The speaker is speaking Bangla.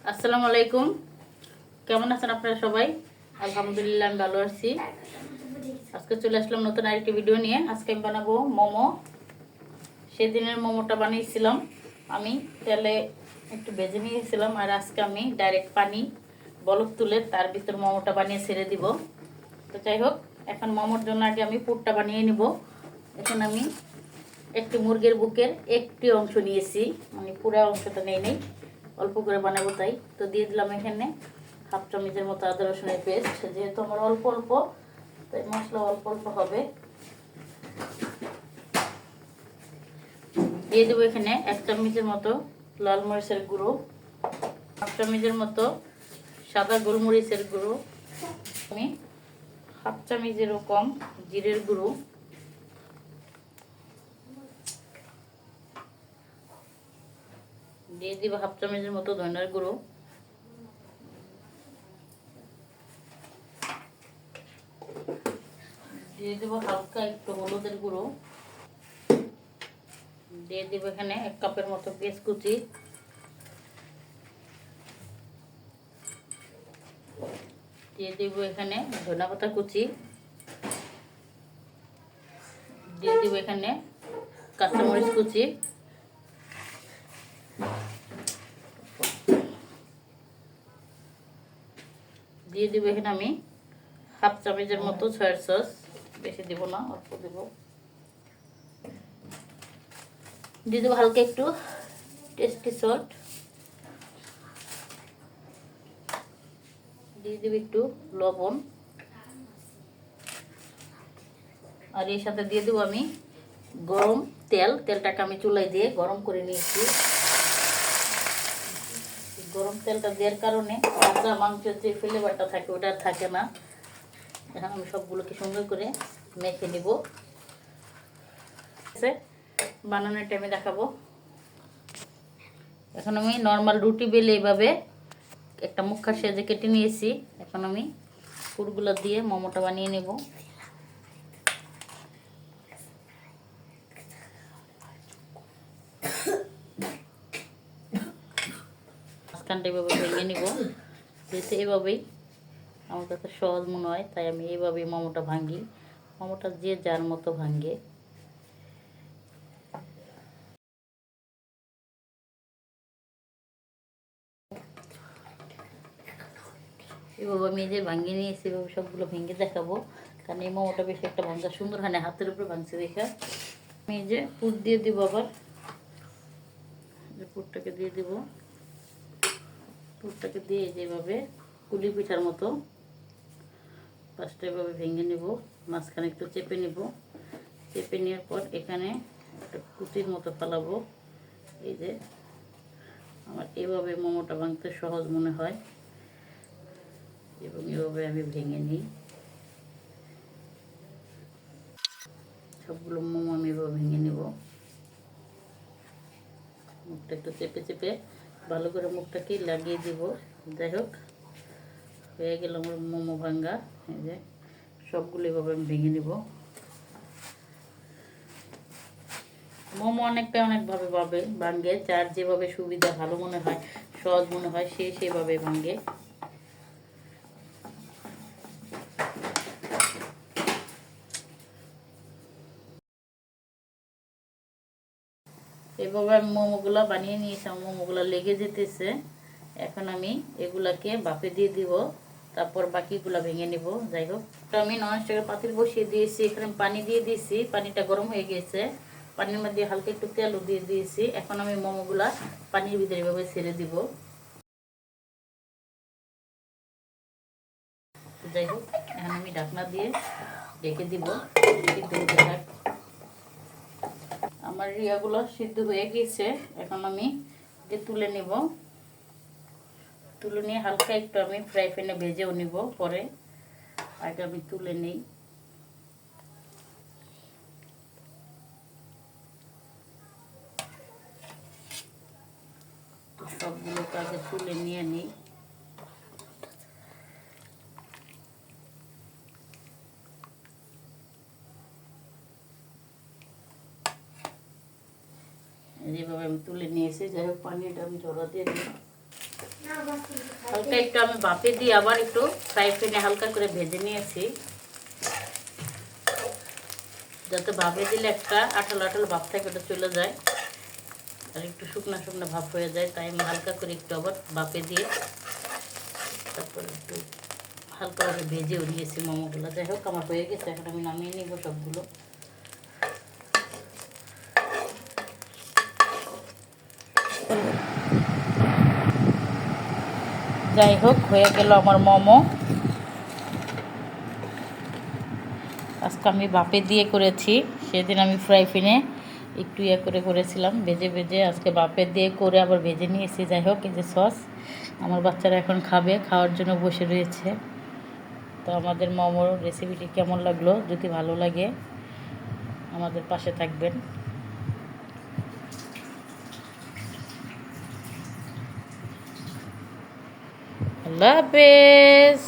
আসসালামু আলাইকুম। কেমন আছেন আপনারা সবাই? আলহামদুলিল্লাহ আমি ভালো আছি। আজকে চলে আসলাম নতুন আরেকটি ভিডিও নিয়ে। আজকে আমি বানাবো মোমো। সেদিনের মোমোটা বানিয়েছিলাম আমি তেলে একটু ভেজে নিয়েছিলাম, আর আজকে আমি ডাইরেক্ট পানি বলক তুলে তার ভিতর মোমোটা বানিয়ে ছেড়ে দিব। তো যাই হোক, এখন মোমোর জন্য আগে আমি পুরটা বানিয়ে নিব। এখন আমি একটি মুরগির বুকের একটি অংশ নিয়েছি, মানে পুরো অংশটা নেই, অল্প করে বানাবো তাই। তো দিয়ে দিলাম এখানে হাফ চামচের মতো আদা রসুনের পেস্ট। যেহেতু আমার অল্প অল্প, তাই মশলা অল্প অল্প হবে। দিয়ে দেবো এখানে 1 চামচের মতো লাল মরিচের গুঁড়ো, হাফ চামচের মতো সাদা গোলমরিচের গুঁড়ো, আমি হাফ চামচেরও কম জিরের গুঁড়ো, দিয়ে দিব হাফ চামচের মতো ধনিয়ার গুঁড়ো, দিয়ে দেবো হালকা একটু হলুদের গুঁড়ো, দিয়ে দিব এখানে 1 কাপের মতো পেঁয়াজ কুচি, দিয়ে দিব এখানে ধনিয়া পাতা কুচি, দিয়ে দিব এখানে কাঁচামরিচ কুচি, দিয়ে দিব এখানে আমি হাফ চামচের মতো সয়া সস, বেশি দিব না, অল্প দেব। দিয়ে দেবো হালকা একটু টেস্টি সল্ট, দিয়ে দেবো একটু লবণ, আর এর সাথে দিয়ে দেবো আমি গরম তেল। তেলটাকে আমি চুলায় দিয়ে গরম করে নিয়েছি। গরম তেলটা দেওয়ার কারণে কাঁচা মাংসের যে ফ্লেভারটা থাকে ওটা থাকে না। এখন আমি সবগুলোকে সুন্দর করে মেখে নিব। বানানোর টাইমে দেখাবো। এখন আমি নর্মাল রুটি বেলে এইভাবে একটা মুখা সেজে কেটে নিয়েছি। এখন আমি পুরগুলো দিয়ে মোমোটা বানিয়ে নেব। মাঝখানটা এভাবে ভেঙে নিব। যেহেতু এভাবেই আমার কাছে সহজ মনে হয়, তাই আমি এইভাবেই মোমোটা ভাঙি। মোমোটা যে যার মতো ভাঙে। এভাবে আমি যে ভাঙিয়ে নিয়েছি, এভাবে সবগুলো ভেঙে দেখাবো, কারণ এই মোমোটা বেশি একটা ভাঙা সুন্দর হয় না, হাতের উপরে ভাঙছে দেখা। আমি এই যে পুর দিয়ে দিব, আবার পুরটাকে দিয়ে দিব। পুরটাকে দিয়ে যেভাবে কুলি পিঠার মতো ফার্স্টে এভাবে ভেঙে নেব, মাঝখানে একটু চেপে নেব। চেপে নেওয়ার পর এখানে একটা কুচির মতো ফেলাবো। এই যে আমার এভাবে মোমোটা ভাঙতে সহজ মনে হয়, এবং এভাবে আমি ভেঙে নিই। সবগুলো মোমো আমি এভাবে ভেঙে নেব। মুখটা একটু চেপে চেপে ভালো করে মুখটাকে লাগিয়ে দিব। যাই হোক, হয়ে গেল আমার মোমো ভাঙ্গা। এই যে সবগুলো এভাবে আমি ভেঙে নেব। মোমো অনেকভাবে ভাঙে, যার যেভাবে সুবিধা ভালো মনে হয়, সহজ মনে হয়, সে সেভাবে ভাঙে। এভাবে আমি মোমোগুলো বানিয়ে নিয়েছি। মোমোগুলো লেগে যেতেছে। এখন আমি এগুলাকে বাফে দিয়ে দিব, তারপর বাকিগুলা ভেঙে নিব। যাই হোক, আমি ননস্টিকের পাতিল বসিয়ে দিয়েছি। এখানে পানি দিয়ে দিয়েছি, পানিটা গরম হয়ে গেছে। পানির মধ্যে হালকা একটু তেলও দিয়ে দিয়েছি। এখন আমি মোমোগুলা পানির ভিতরে এভাবে ছেড়ে দিব। যাই হোক, এখন আমি ঢাকনা দিয়ে ঢেকে দিব। আমার রিয়াগুলো সিদ্ধ হয়ে গেছে। এখন আমি তুলে নিব। তুলে নিয়ে হালকা একটু আমি ফ্রাই প্যানে ভেজেও নিব। পরে আগে আমি তুলে নিই। সবগুলোকে আগে তুলে নিয়ে নিই। যেভাবে আমি তুলে নিয়েছি। যাই হোক, পানিটা আমি ঝরা দিয়ে দিই। হালকা একটু আমি ভাপে দিয়ে আবার একটু ফ্রাই প্যানে হালকা করে ভেজে নিয়েছি, যাতে ভাপে দিলে একটা আঠালো আঠালো ভাপ থাকে ওটা চলে যায় আর একটু শুকনো শুকনো ভাপ হয়ে যায়। তাই আমি হালকা করে একটু আবার ভাপে দিয়ে তারপর একটু হালকাভাবে ভেজেও নিয়েছি মোমোগুলো। যাই হোক আমার হয়ে গেছে, এখন আমি নামিয়ে নিব সবগুলো। যাই হোক হয়ে গেল আমার মোমো। আজকে আমি ভাপে দিয়ে করেছি, সেদিন আমি ফ্রাই প্যানে একটু করে করেছিলাম ভেজে ভেজে, আজকে ভাপে দিয়ে করে আবার ভেজে নিয়েছি। যাই হোক এই যে সস, আমার বাচ্চারা এখন খাবে, খাওয়ার জন্য বসে রয়েছে। তো আমাদের মোমোর রেসিপিটি কেমন লাগলো, যদি ভালো লাগে আমাদের পাশে থাকবেন। আল্লাহ হাফেজ।